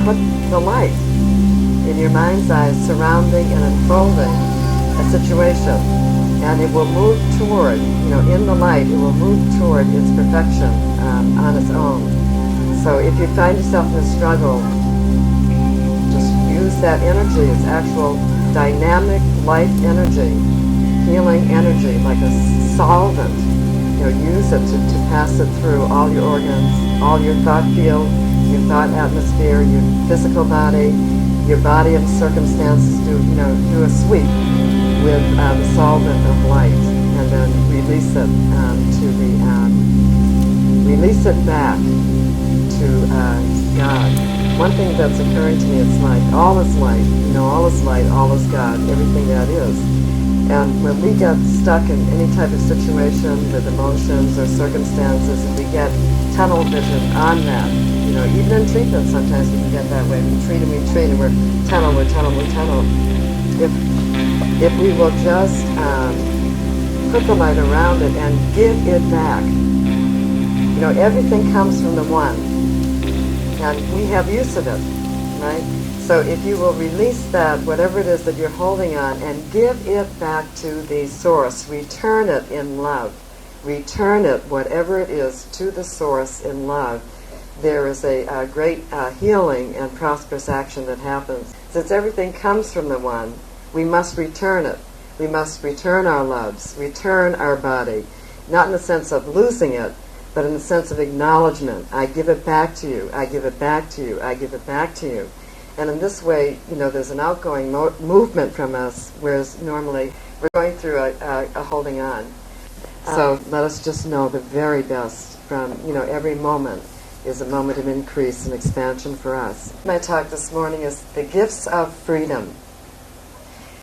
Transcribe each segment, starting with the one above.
put the light in your mind's eye surrounding and unfolding a situation, and it will move toward, in the light, it will move toward its perfection on its own. So if you find yourself in a struggle, just use that energy. It's actual dynamic life energy, healing energy, like a solvent. Use it to pass it through all your organs, all your thought field, your thought atmosphere, your physical body, your body and circumstances. Do a sweep with the solvent of light, and then release it release it back to God. One thing that's occurring to me, it's like all is light, all is light, all is God, everything that is. And when we get stuck in any type of situation with emotions or circumstances, and we get tunnel vision on that, even in treatment sometimes we can get that way. We treat and we're tunnel. If we will just put the light around it and give it back, everything comes from the one, and we have use of it, right? So if you will release that, whatever it is that you're holding on, and give it back to the source, return it in love, return it, whatever it is, to the source in love, there is a great healing and prosperous action that happens. Since everything comes from the one, we must return it. We must return our loves, return our body, not in the sense of losing it, but in the sense of acknowledgement. I give it back to you, I give it back to you, I give it back to you. And in this way, there's an outgoing movement from us, whereas normally we're going through a holding on. So let us just know the very best from, every moment is a moment of increase and expansion for us. My talk this morning is the gifts of freedom.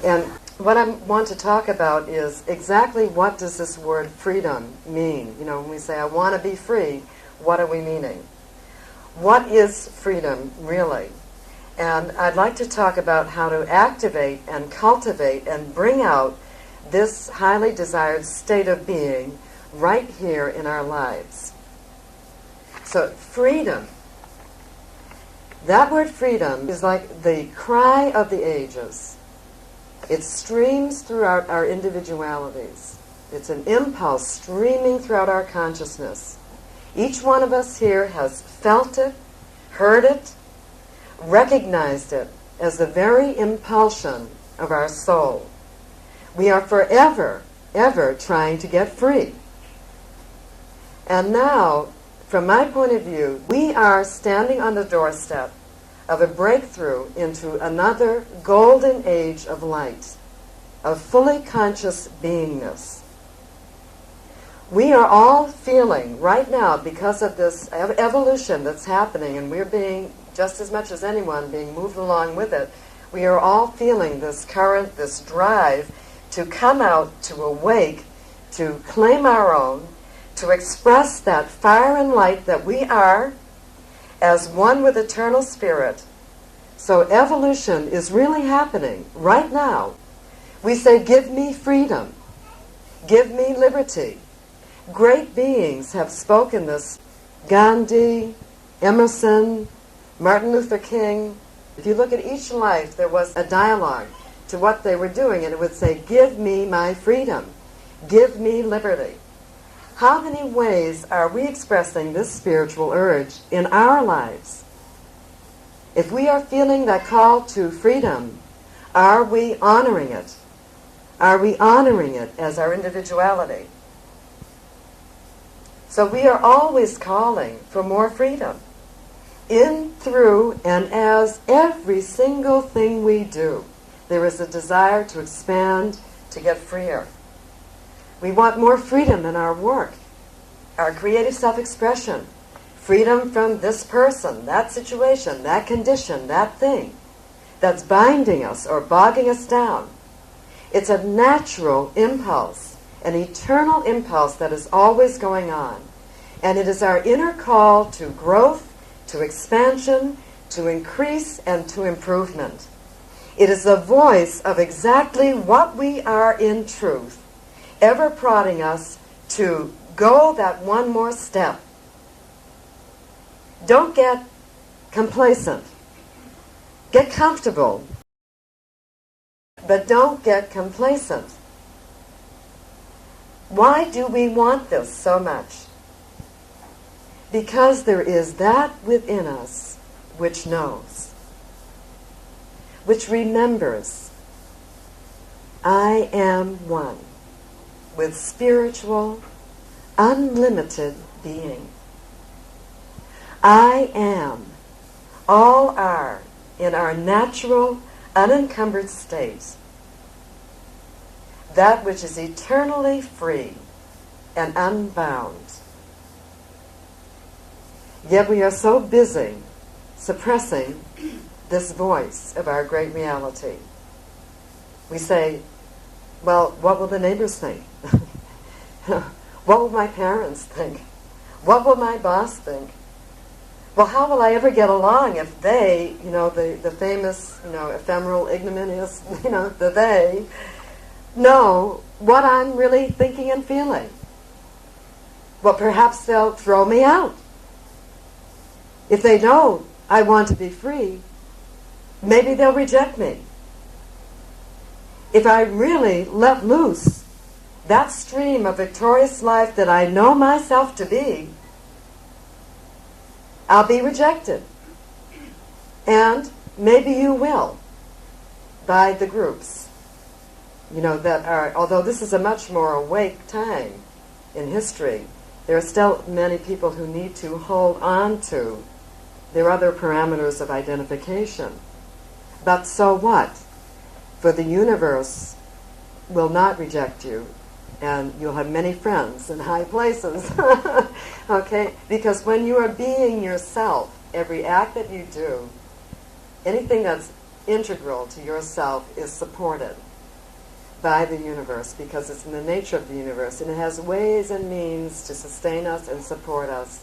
And what I want to talk about is exactly what does this word freedom mean? When we say, I want to be free, what are we meaning? What is freedom, really? And I'd like to talk about how to activate and cultivate and bring out this highly desired state of being right here in our lives. So, freedom. That word freedom is like the cry of the ages. It streams throughout our individualities. It's an impulse streaming throughout our consciousness. Each one of us here has felt it, heard it, recognized it as the very impulsion of our soul. We are forever, ever trying to get free. And now, from my point of view, we are standing on the doorstep of a breakthrough into another golden age of light, of fully conscious beingness. We are all feeling right now, because of this evolution that's happening, and we're being, just as much as anyone, being moved along with it, we are all feeling this current, this drive to come out, to awake, to claim our own, to express that fire and light that we are as one with eternal spirit. So evolution is really happening right now. We say, give me freedom, give me liberty. Great beings have spoken this. Gandhi, Emerson, Martin Luther King. If you look at each life, there was a dialogue to what they were doing, and it would say, give me my freedom, give me liberty. How many ways are we expressing this spiritual urge in our lives? If we are feeling that call to freedom, are we honoring it? Are we honoring it as our individuality? So we are always calling for more freedom. In, through, and as every single thing we do, there is a desire to expand, to get freer. We want more freedom in our work, our creative self-expression, freedom from this person, that situation, that condition, that thing that's binding us or bogging us down. It's a natural impulse, an eternal impulse that is always going on. And it is our inner call to growth, to expansion, to increase, and to improvement. It is the voice of exactly what we are in truth, ever prodding us to go that one more step. Don't get complacent. Get comfortable, but don't get complacent. Why do we want this so much? Because there is that within us which knows, which remembers, I am one with spiritual, unlimited being. I am, all are, in our natural, unencumbered state, that which is eternally free and unbound. Yet we are so busy suppressing this voice of our great reality. We say, well, what will the neighbors think? What will my parents think? What will my boss think? Well, how will I ever get along if they, the famous, ephemeral, ignominious, the they, know what I'm really thinking and feeling? Well, perhaps they'll throw me out. If they know I want to be free, maybe they'll reject me. If I really let loose that stream of victorious life that I know myself to be, I'll be rejected. And maybe you will, by the groups, that are, although this is a much more awake time in history, there are still many people who need to hold on to their other parameters of identification. But so what? For the universe will not reject you, and you'll have many friends in high places. Okay? Because when you are being yourself, every act that you do, anything that's integral to yourself is supported by the universe, because it's in the nature of the universe, and it has ways and means to sustain us and support us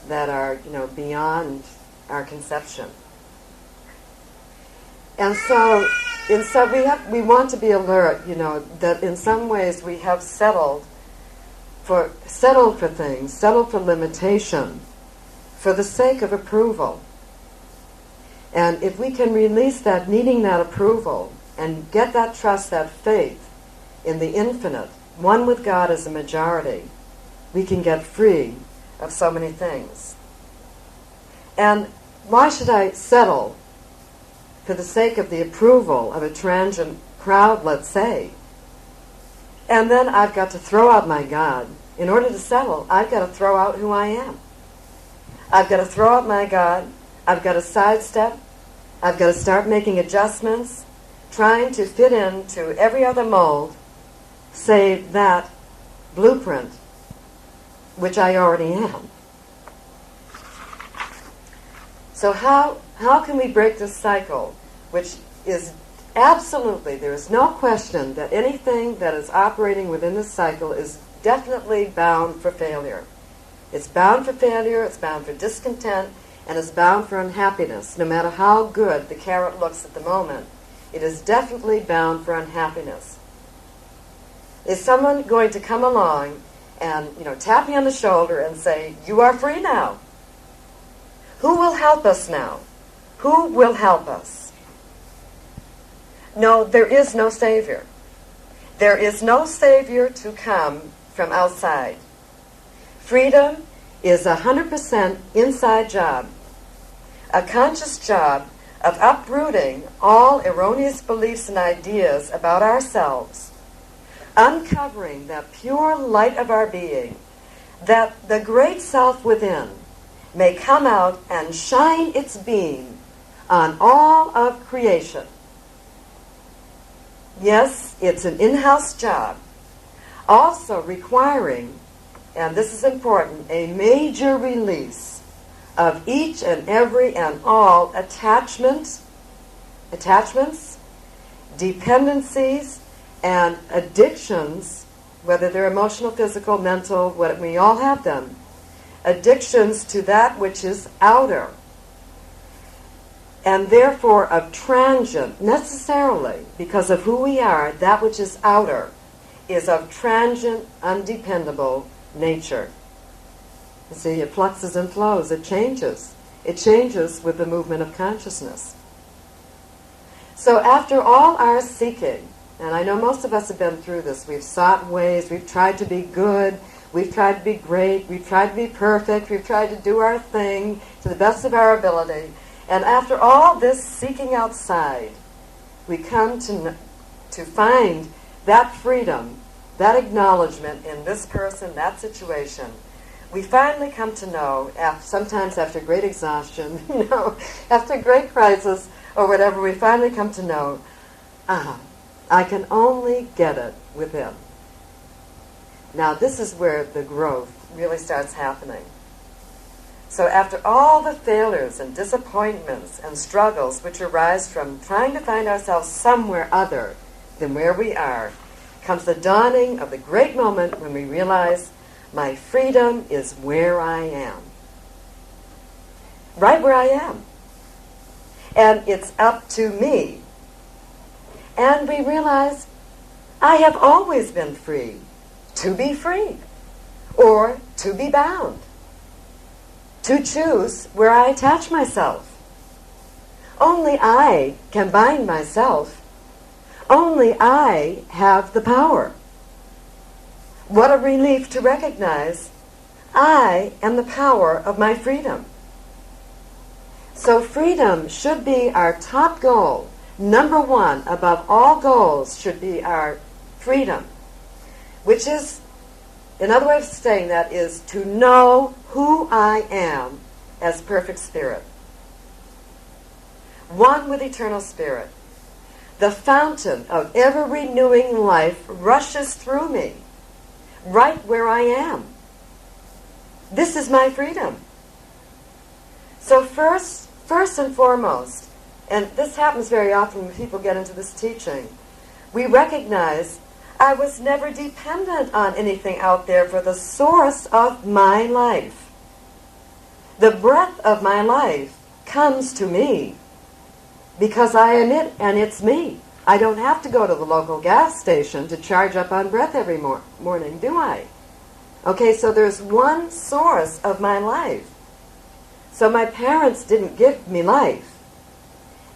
that are, beyond our conception. And so we want to be alert, that in some ways we have settled for things, settled for limitation, for the sake of approval. And if we can release that, needing that approval, and get that trust, that faith in the infinite, one with God as a majority, we can get free of so many things. And why should I settle for the sake of the approval of a transient crowd, let's say? And then I've got to throw out my God. In order to settle, I've got to throw out who I am. I've got to throw out my God. I've got to sidestep. I've got to start making adjustments, trying to fit into every other mold, save that blueprint, which I already am. So how can we break this cycle, which is absolutely, there is no question that anything that is operating within this cycle is definitely bound for failure. It's bound for failure, it's bound for discontent, and it's bound for unhappiness. No matter how good the carrot looks at the moment, it is definitely bound for unhappiness. Is someone going to come along and, tap me on the shoulder and say, you are free now? Who will help us now? Who will help us? No, there is no Savior. There is no Savior to come from outside. Freedom is 100% inside job, a conscious job of uprooting all erroneous beliefs and ideas about ourselves, uncovering that pure light of our being, that the great self within may come out and shine its beam on all of creation. Yes, it's an in-house job, also requiring, and this is important, a major release of each and every and all attachments, dependencies, and addictions, whether they're emotional, physical, mental, what we all have them, addictions to that which is outer, and therefore of transient, necessarily, because of who we are, that which is outer is of transient, undependable nature. You see, it fluxes and flows, it changes. It changes with the movement of consciousness. So after all our seeking, and I know most of us have been through this, we've sought ways, we've tried to be good, we've tried to be great, we've tried to be perfect, we've tried to do our thing to the best of our ability. And after all this seeking outside, we come to find that freedom, that acknowledgement in this person, that situation. We finally come to know, sometimes after great exhaustion, after great crisis or whatever, we finally come to know, I can only get it within. Now this is where the growth really starts happening. So after all the failures and disappointments and struggles which arise from trying to find ourselves somewhere other than where we are, comes the dawning of the great moment when we realize my freedom is where I am. Right where I am. And it's up to me. And we realize I have always been free to be free or to be bound, to choose where I attach myself. Only I can bind myself. Only I have the power. What a relief to recognize I am the power of my freedom. So freedom should be our top goal. Number one, above all goals, should be our freedom, which is, another way of saying that is to know who I am as perfect spirit. One with eternal spirit. The fountain of ever-renewing life rushes through me, right where I am. This is my freedom. So first and foremost, and this happens very often when people get into this teaching, we recognize I was never dependent on anything out there for the source of my life. The breath of my life comes to me because I am it and it's me. I don't have to go to the local gas station to charge up on breath every morning, do I? Okay, so there's one source of my life. So my parents didn't give me life.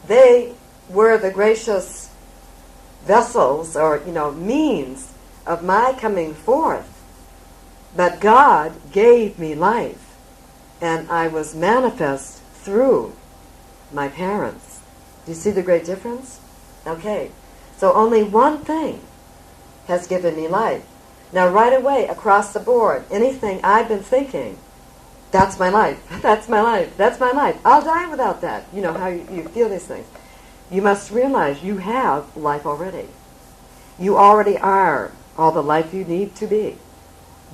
They were the gracious vessels or, means of my coming forth. But God gave me life, and I was manifest through my parents. Do you see the great difference? Okay, so only one thing has given me life. Now right away, across the board, anything I've been thinking, that's my life, that's my life, that's my life. I'll die without that. You know how you feel these things. You must realize you have life already. You already are all the life you need to be.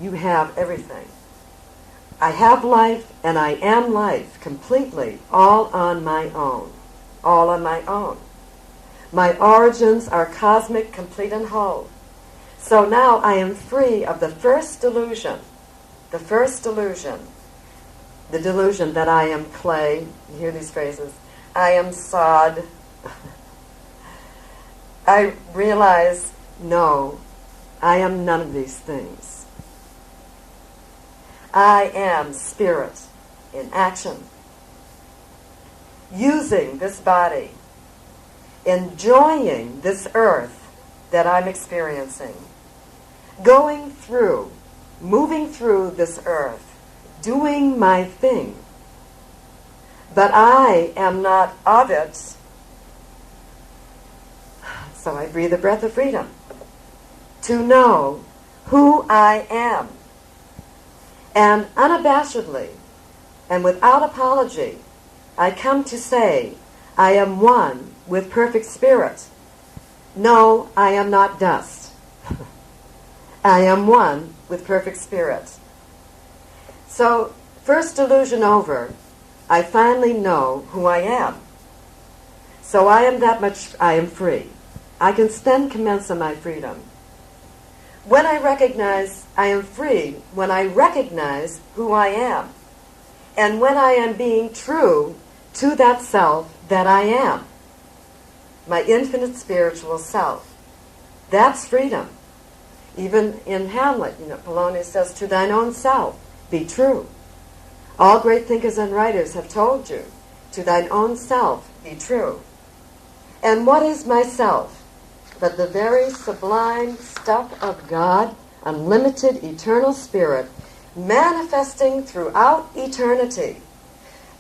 You have everything. I have life and I am life completely, all on my own. All on my own. My origins are cosmic, complete and whole. So now I am free of the first delusion. The first delusion. The delusion that I am clay. You hear these phrases. I am sod. I realize, no, I am none of these things. I am spirit in action. Using this body. Enjoying this earth that I'm experiencing. Going through, moving through this earth. Doing my thing. But I am not of it. So I breathe a breath of freedom. To know who I am. And unabashedly, and without apology, I come to say, I am one with perfect spirit. No, I am not dust. I am one with perfect spirit. So, first delusion over, I finally know who I am. So I am free. I can then commence on my freedom. When I recognize I am free, when I recognize who I am, and when I am being true to that self that I am, my infinite spiritual self, that's freedom. Even in Hamlet, Polonius says, to thine own self, be true. All great thinkers and writers have told you, to thine own self, be true. And what is myself but the very sublime stuff of God, unlimited eternal spirit, manifesting throughout eternity,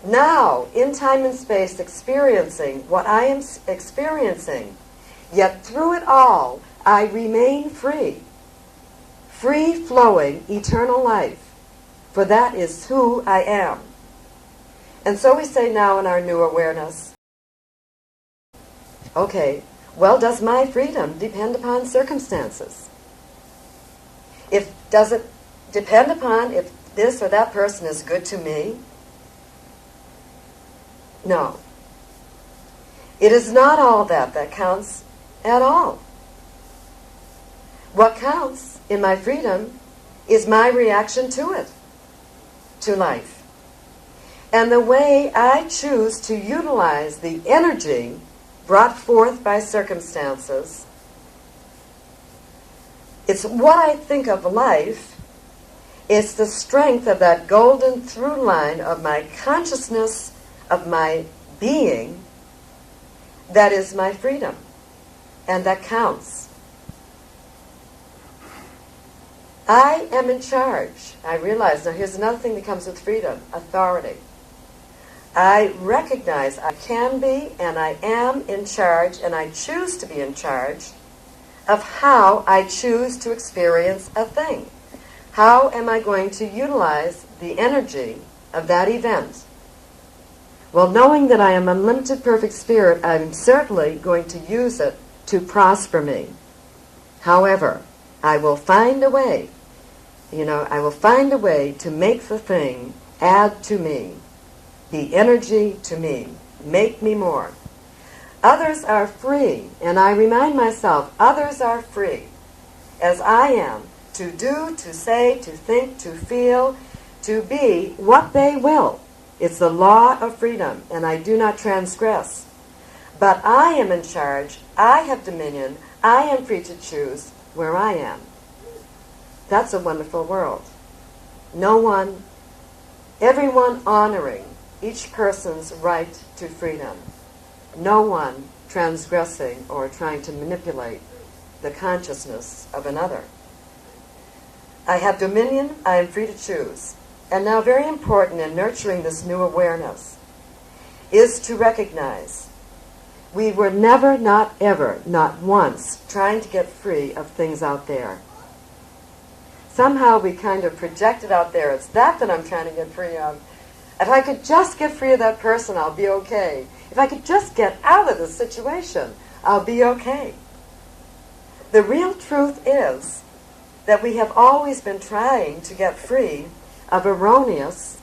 now in time and space experiencing what I am experiencing, yet through it all I remain free, free-flowing eternal life, for that is who I am. And so we say now in our new awareness, okay, well, does my freedom depend upon circumstances? Does it depend upon if this or that person is good to me? No. It is not all that counts at all. What counts in my freedom is my reaction to it, to life. And the way I choose to utilize the energy brought forth by circumstances. It's what I think of life. It's the strength of that golden through line of my consciousness, of my being, that is my freedom. And that counts. I am in charge. I realize, now here's another thing that comes with freedom, authority. I recognize I can be and I am in charge, and I choose to be in charge of how I choose to experience a thing. How am I going to utilize the energy of that event? Well, knowing that I am unlimited perfect spirit, I'm certainly going to use it to prosper me. However, I will find a way, I will find a way to make the thing add to me, the energy to me, make me more. Others are free, and I remind myself, others are free, as I am, to do, to say, to think, to feel, to be what they will. It's the law of freedom, and I do not transgress. But I am in charge, I have dominion, I am free to choose where I am. That's a wonderful world. Everyone honoring each person's right to freedom. No one transgressing or trying to manipulate the consciousness of another. I have dominion, I am free to choose. And now, very important in nurturing this new awareness is to recognize we were never, not ever, not once trying to get free of things out there. Somehow we kind of project it out there. It's that I'm trying to get free of. If I could just get free of that person, I'll be okay. If I could just get out of the situation, I'll be okay. The real truth is that we have always been trying to get free of erroneous,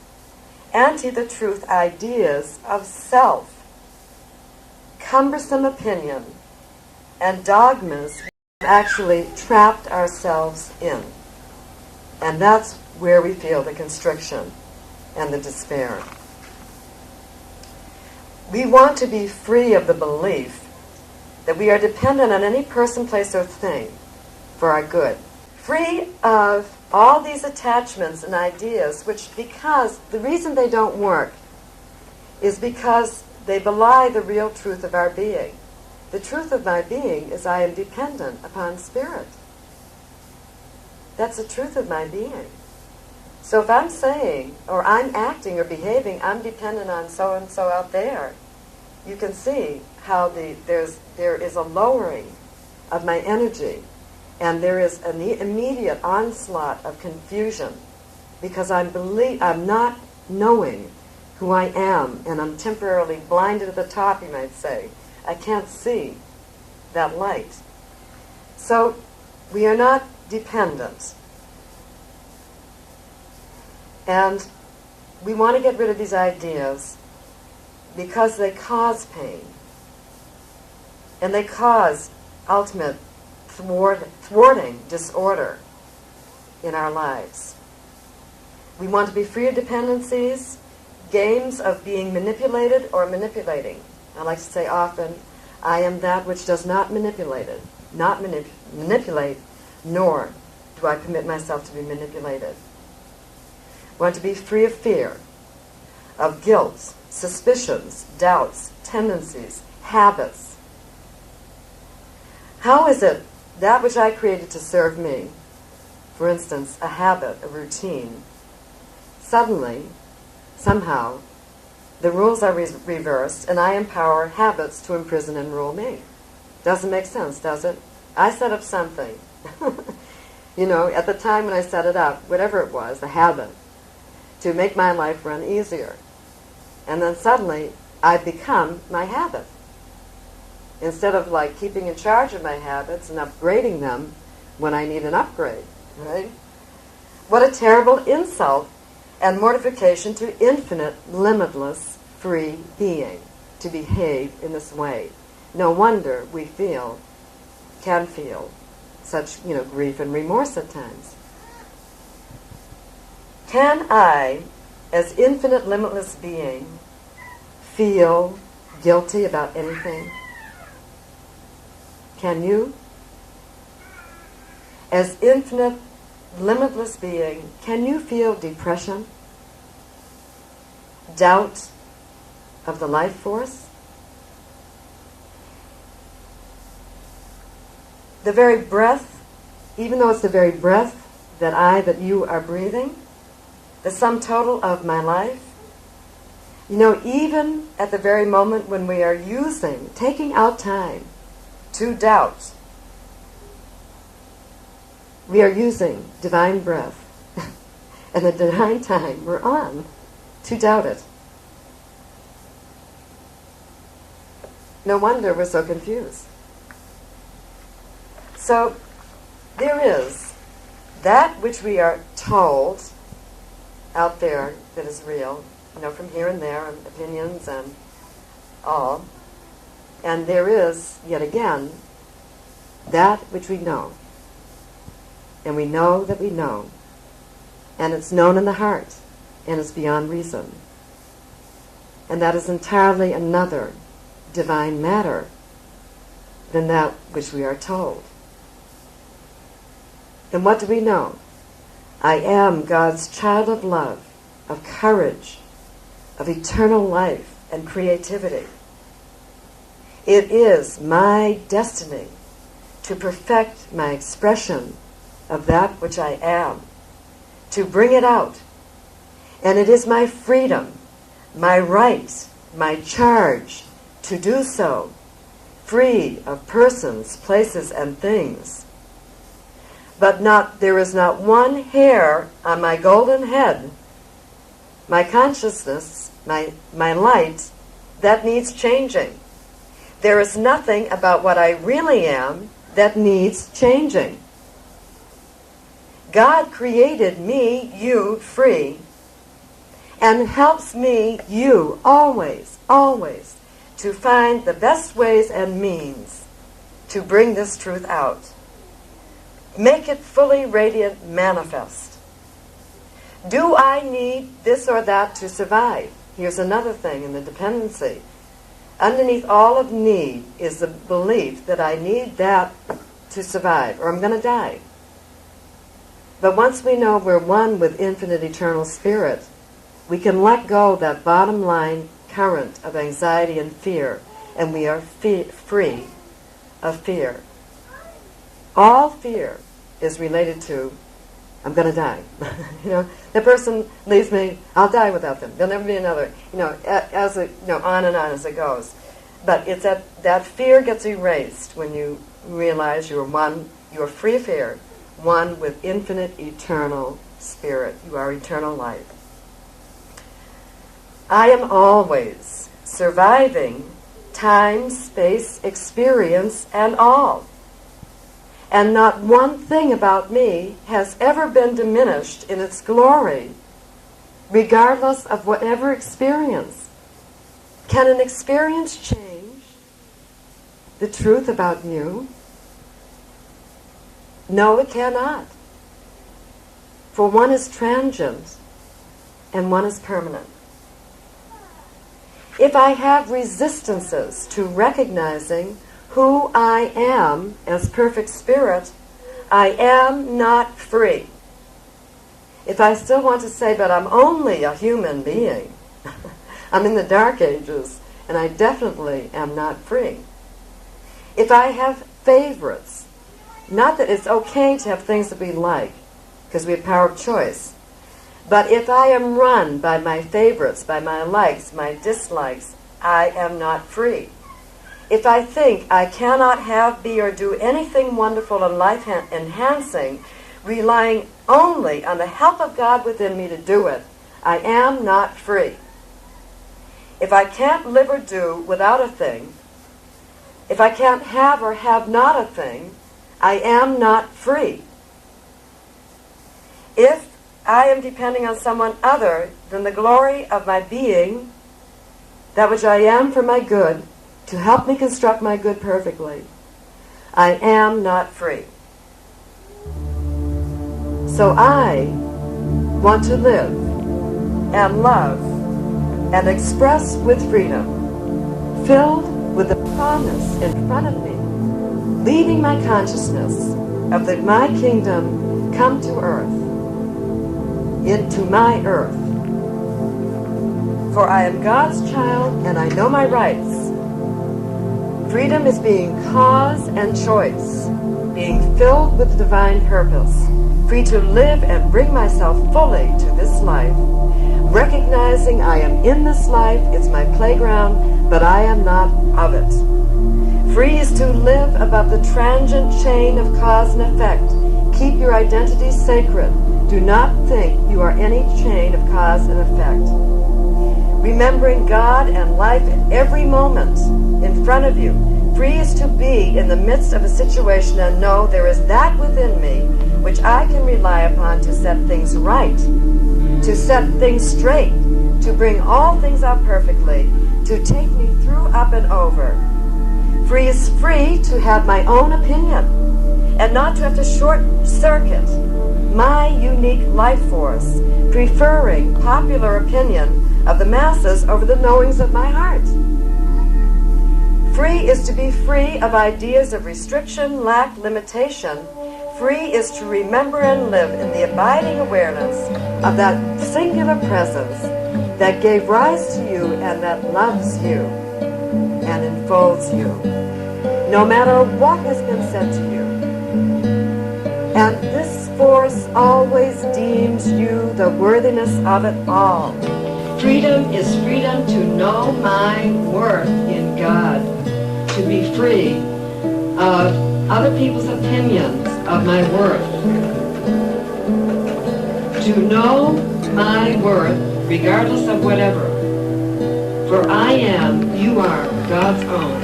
anti-the-truth ideas of self, cumbersome opinion, and dogmas we've actually trapped ourselves in. And that's where we feel the constriction and the despair. We want to be free of the belief that we are dependent on any person, place, or thing for our good. Free of all these attachments and ideas, because the reason they don't work is because they belie the real truth of our being. The truth of my being is I am dependent upon spirit. That's the truth of my being. So if I'm saying, or I'm acting or behaving, I'm dependent on so-and-so out there, you can see how there is a lowering of my energy, and there is an immediate onslaught of confusion, because I'm not knowing who I am, and I'm temporarily blinded at the top, you might say. I can't see that light. So we are not dependent. And we want to get rid of these ideas because they cause pain. And they cause ultimate thwarting disorder in our lives. We want to be free of dependencies, games of being manipulated or manipulating. I like to say often, I am that which does not manipulate, nor do I permit myself to be manipulated. Want to be free of fear, of guilt, suspicions, doubts, tendencies, habits, How is it that which I created to serve me, for instance, a habit, a routine, suddenly, somehow, the rules are reversed and I empower habits to imprison and rule me? Doesn't make sense, does it? I set up something. At the time when I set it up, whatever it was, the habit, to make my life run easier. And then suddenly, I become my habit. Instead of keeping in charge of my habits and upgrading them when I need an upgrade, right? What a terrible insult and mortification to infinite, limitless, free being to behave in this way. No wonder we can feel such, grief and remorse at times. Can I, as infinite, limitless being, feel guilty about anything? Can you? As infinite, limitless being, can you feel depression? Doubt of the life force? The very breath, even though it's the very breath that you are breathing, the sum total of my life, even at the very moment when we are taking out time to doubt, we are using divine breath and the divine time we're on to doubt it. No wonder we're so confused. So there is that which we are told out there that is real, from here and there, and opinions and all. And there is, yet again, that which we know. And we know that we know. And it's known in the heart, and it's beyond reason. And that is entirely another divine matter than that which we are told. And what do we know? I am God's child of love, of courage, of eternal life and creativity. It is my destiny to perfect my expression of that which I am, to bring it out. And it is my freedom, my right, my charge to do so, free of persons, places, and things. But there is not one hair on my golden head, my consciousness, my light, that needs changing. There is nothing about what I really am that needs changing. God created me, you, free, and helps me, you, always, always, to find the best ways and means to bring this truth out. Make it fully radiant manifest. Do I need this or that to survive? Here's another thing in the dependency. Underneath all of need is the belief that I need that to survive, or I'm going to die. But once we know we're one with infinite eternal spirit, we can let go that bottom line current of anxiety and fear, and we are free of fear. All fear is related to, I'm going to die. The person leaves me, I'll die without them. There'll never be another. On and on as it goes. But it's that fear gets erased when you realize you're one, you're free of fear, one with infinite eternal spirit. You are eternal life. I am always surviving time, space, experience, and all. And not one thing about me has ever been diminished in its glory, regardless of whatever experience. Can an experience change the truth about you? No, it cannot. For one is transient and one is permanent. If I have resistances to recognizing who I am as perfect spirit, I am not free. If I still want to say, but I'm only a human being, I'm in the dark ages, and I definitely am not free. If I have favorites. Not that it's okay to have things that we like, because we have power of choice. But if I am run by my favorites, by my likes, my dislikes, I am not free. If I think I cannot have, be, or do anything wonderful and life-enhancing, relying only on the help of God within me to do it, I am not free. If I can't live or do without a thing, if I can't have or have not a thing, I am not free. If I am depending on someone other than the glory of my being, that which I am for my good, to help me construct my good perfectly, I am not free. So I want to live and love and express with freedom, filled with the promise in front of me, leading my consciousness of that my kingdom come to earth, into my earth. For I am God's child and I know my rights. Freedom is being cause and choice, being filled with divine purpose, free to live and bring myself fully to this life, recognizing I am in this life, it's my playground, but I am not of it. Free is to live above the transient chain of cause and effect. Keep your identity sacred. Do not think you are any chain of cause and effect. Remembering God and life at every moment in front of you. Free is to be in the midst of a situation and know there is that within me which I can rely upon to set things right, to set things straight, to bring all things out perfectly, to take me through, up, and over. Free is free to have my own opinion and not to have to short-circuit my unique life force, preferring popular opinion of the masses over the knowings of my heart. Free is to be free of ideas of restriction, lack, limitation. Free is to remember and live in the abiding awareness of that singular presence that gave rise to you and that loves you and enfolds you, no matter what has been said to you. And this force always deems you the worthiness of it all. Freedom is freedom to know my worth in God, to be free of other people's opinions of my worth, to know my worth regardless of whatever. For I am, you are, God's own.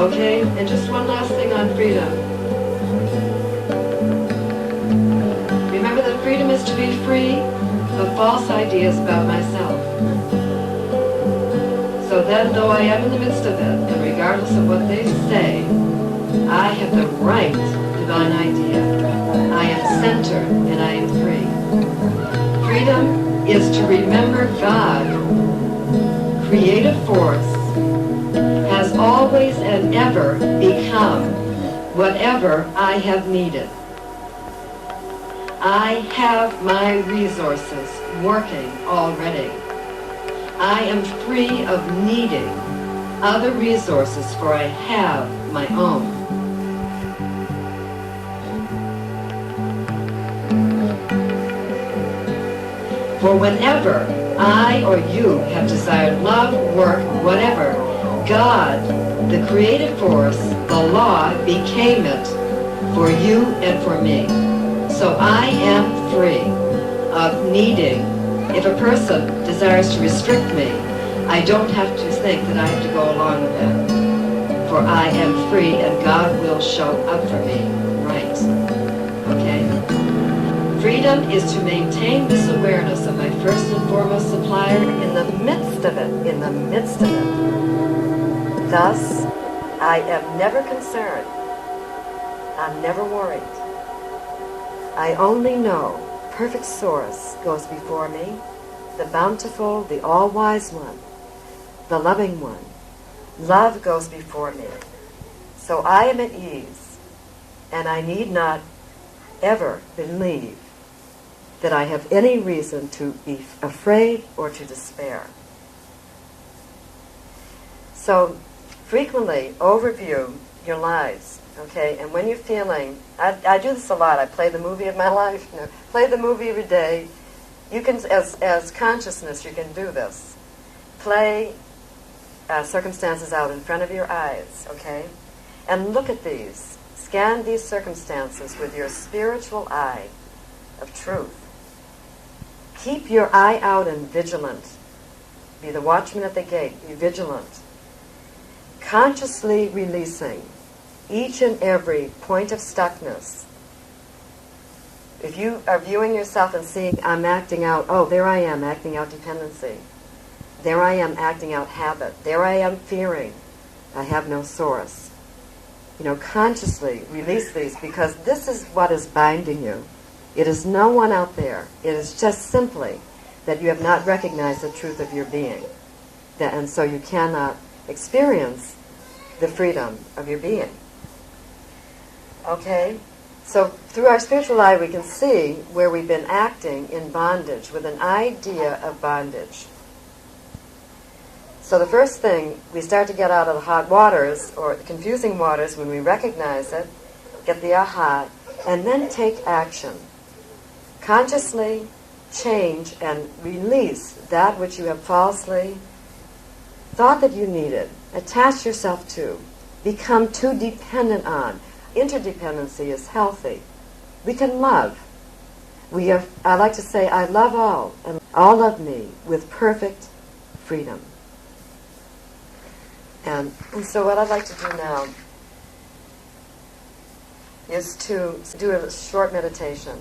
Okay, and just one last thing on freedom. Remember that freedom is to be free of false ideas about myself. So then, though I am in the midst of it, and regardless of what they say, I have the right divine idea. I am centered and I am free. Freedom is to remember God, creative force, has always and ever become whatever I have needed. I have my resources working already. I am free of needing other resources, for I have my own. For whenever I or you have desired love, work, whatever, God, the creative force, the law, became it for you and for me. So I am free of needing. If a person desires to restrict me, I don't have to think that I have to go along with that. For I am free and God will show up for me. Right. Okay? Freedom is to maintain this awareness of my first and foremost supplier in the midst of it, in the midst of it. Thus, I am never concerned. I'm never worried. I only know perfect source goes before me, the bountiful, the all-wise one, the loving one. Love goes before me. So I am at ease, and I need not ever believe that I have any reason to be afraid or to despair. So frequently overview your lives, okay? And when you're feeling, I do this a lot. I play the movie of my life. Play the movie every day. You can, as consciousness, you can do this. Play circumstances out in front of your eyes, okay? And look at these. Scan these circumstances with your spiritual eye of truth. Keep your eye out and vigilant. Be the watchman at the gate. Be vigilant. Consciously releasing each and every point of stuckness. If you are viewing yourself and seeing, I'm acting out, oh, there I am acting out dependency. There I am acting out habit. There I am fearing. I have no source. Consciously release these, because this is what is binding you. It is no one out there. It is just simply that you have not recognized the truth of your being. And so you cannot experience the freedom of your being. Okay? So through our spiritual eye we can see where we've been acting in bondage, with an idea of bondage. So the first thing, we start to get out of the hot waters, or the confusing waters, when we recognize it, get the aha, and then take action. Consciously change and release that which you have falsely thought that you needed, attach yourself to, become too dependent on. Interdependency is healthy. We can love. I like to say, I love all, and all love me with perfect freedom. And so what I'd like to do now is to do a short meditation.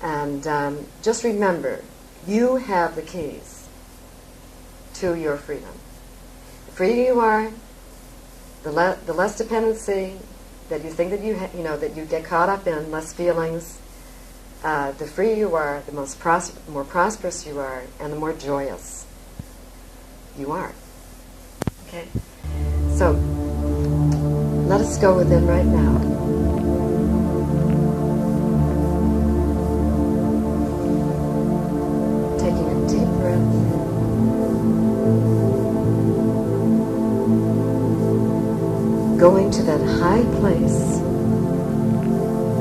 And just remember, you have the keys to your freedom. The freer you are, the less dependency that you think that that you get caught up in, less feelings, the freer you are, the more prosperous you are, and the more joyous you are. Okay? So, let us go within right now. Taking a deep breath. Going to that high place,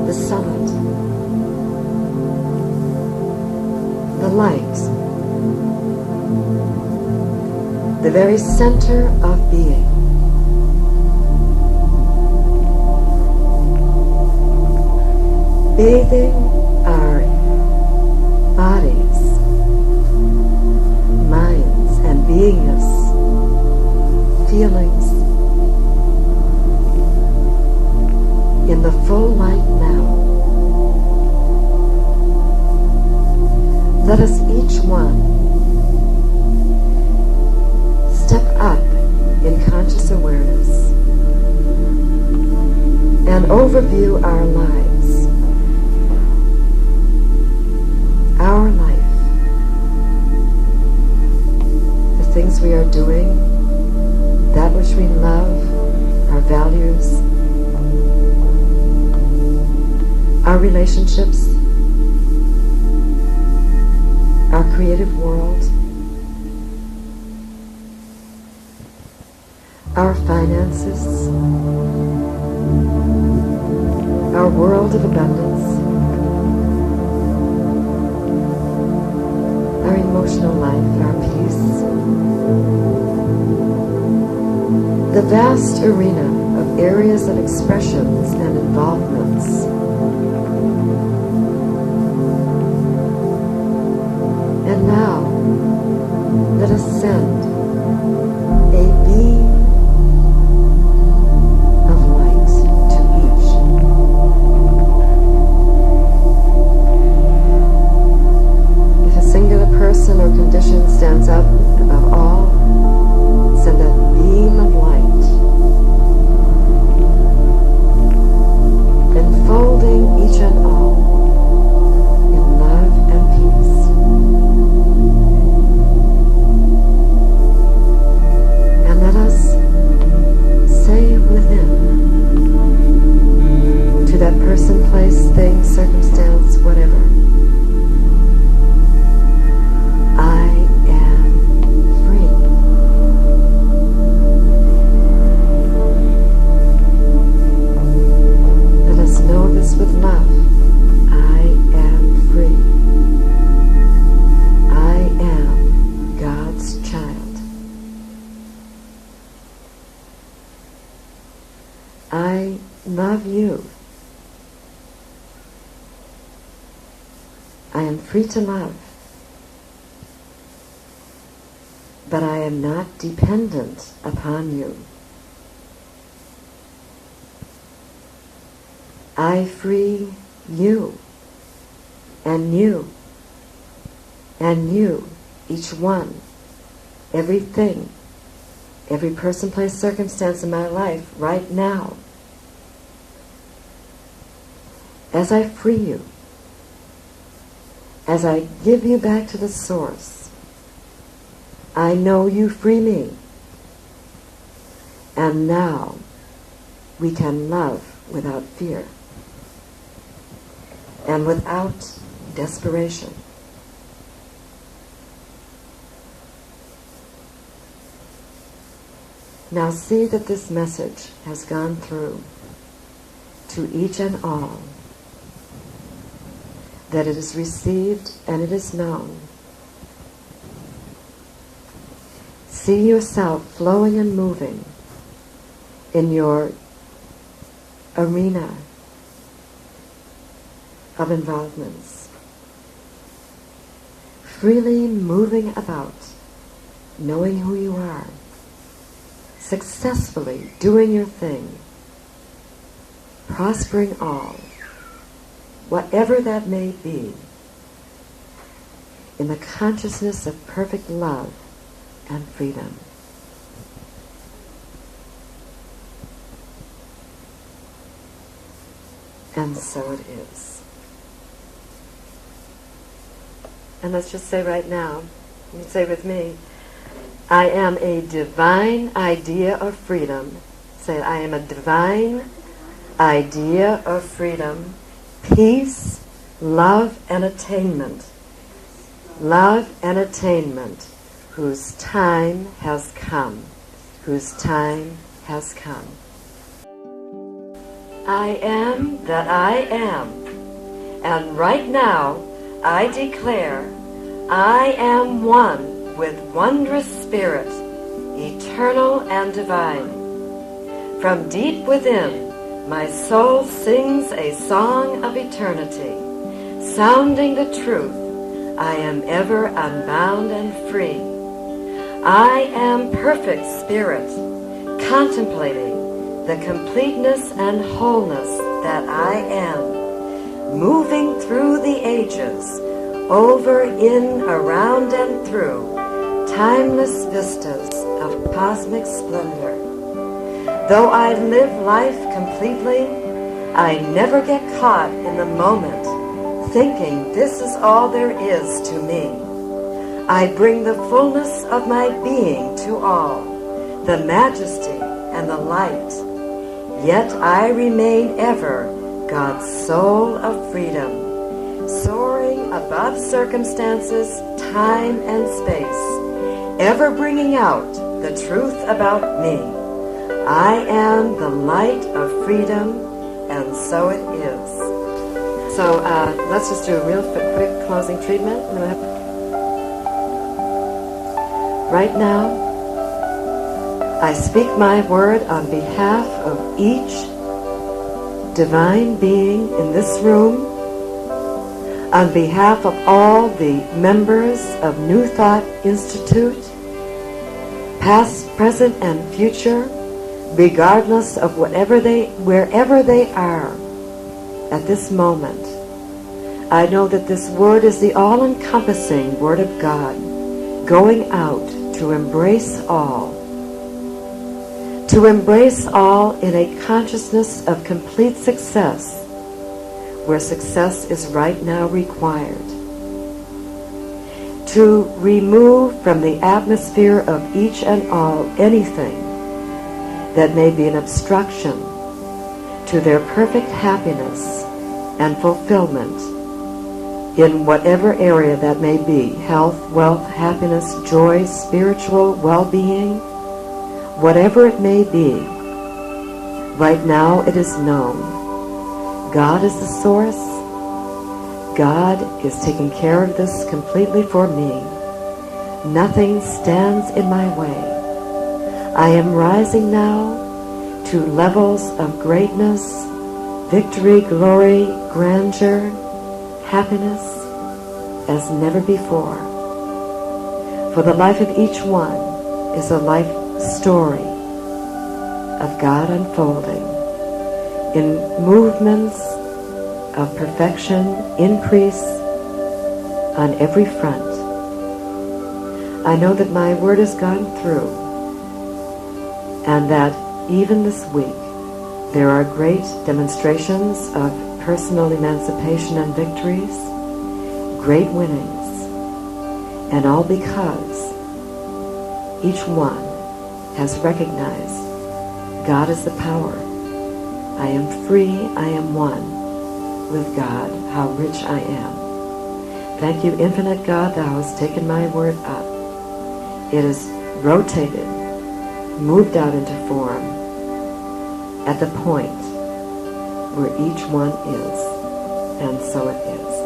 the summit, the light, the very center of being. Bathing our bodies, minds, and beingness, feelings, in the full light now. Let us each one step up in conscious awareness and overview our lives, our life, the things we are doing, that which we love, our values, our relationships, our creative world, our finances, our world of abundance, our emotional life, our peace, the vast arena of areas of expressions and involvements. And now, let us send a beam of light to each. If a singular person or condition stands out above all, send a beam of light, enfolding each and all in love and peace. I love you. I am free to love, but I am not dependent upon you. I free you, and you, and you, each one, everything, every person, place, circumstance in my life right now. As I free you, as I give you back to the source, I know you free me. And now we can love without fear and without desperation. Now see that this message has gone through to each and all, that it is received and it is known. See yourself flowing and moving in your arena of involvements, freely moving about, knowing who you are, successfully doing your thing, prospering all, whatever that may be, in the consciousness of perfect love and freedom. And so it is. And let's just say right now, you say with me, I am a divine idea of freedom. Say, I am a divine idea of freedom, peace, love, and attainment. Love and attainment, whose time has come. Whose time has come. I am that I am. And right now, I declare, I am one with wondrous spirit, eternal and divine. From deep within, my soul sings a song of eternity, sounding the truth, I am ever unbound and free. I am perfect spirit, contemplating the completeness and wholeness that I am, moving through the ages, over, in, around, and through timeless vistas of cosmic splendor. Though I live life completely, I never get caught in the moment, thinking this is all there is to me. I bring the fullness of my being to all, the majesty and the light. Yet I remain ever God's soul of freedom, soaring above circumstances, time, and space, ever bringing out the truth about me. I am the light of freedom, and so it is. So let's just do a real quick closing treatment. Right now, I speak my word on behalf of each divine being in this room, on behalf of all the members of New Thought Institute, past, present, and future, regardless of wherever they are at this moment. I know that this word is the all-encompassing Word of God, going out to embrace all in a consciousness of complete success, where success is right now required. To remove from the atmosphere of each and all anything that may be an obstruction to their perfect happiness and fulfillment in whatever area that may be, health, wealth, happiness, joy, spiritual well-being, whatever it may be. Right now it is known. God is the source. God is taking care of this completely for me. Nothing stands in my way. I am rising now to levels of greatness, victory, glory, grandeur, happiness as never before. For the life of each one is a life story of God unfolding in movements of perfection, increase on every front. I know that my word has gone through, and that even this week there are great demonstrations of personal emancipation and victories, great winnings, and all because each one has recognized God is the power. I am free, I am one with God, how rich I am. Thank you, infinite God, thou hast taken my word up. It is rotated, moved out into form at the point where each one is, and so it is.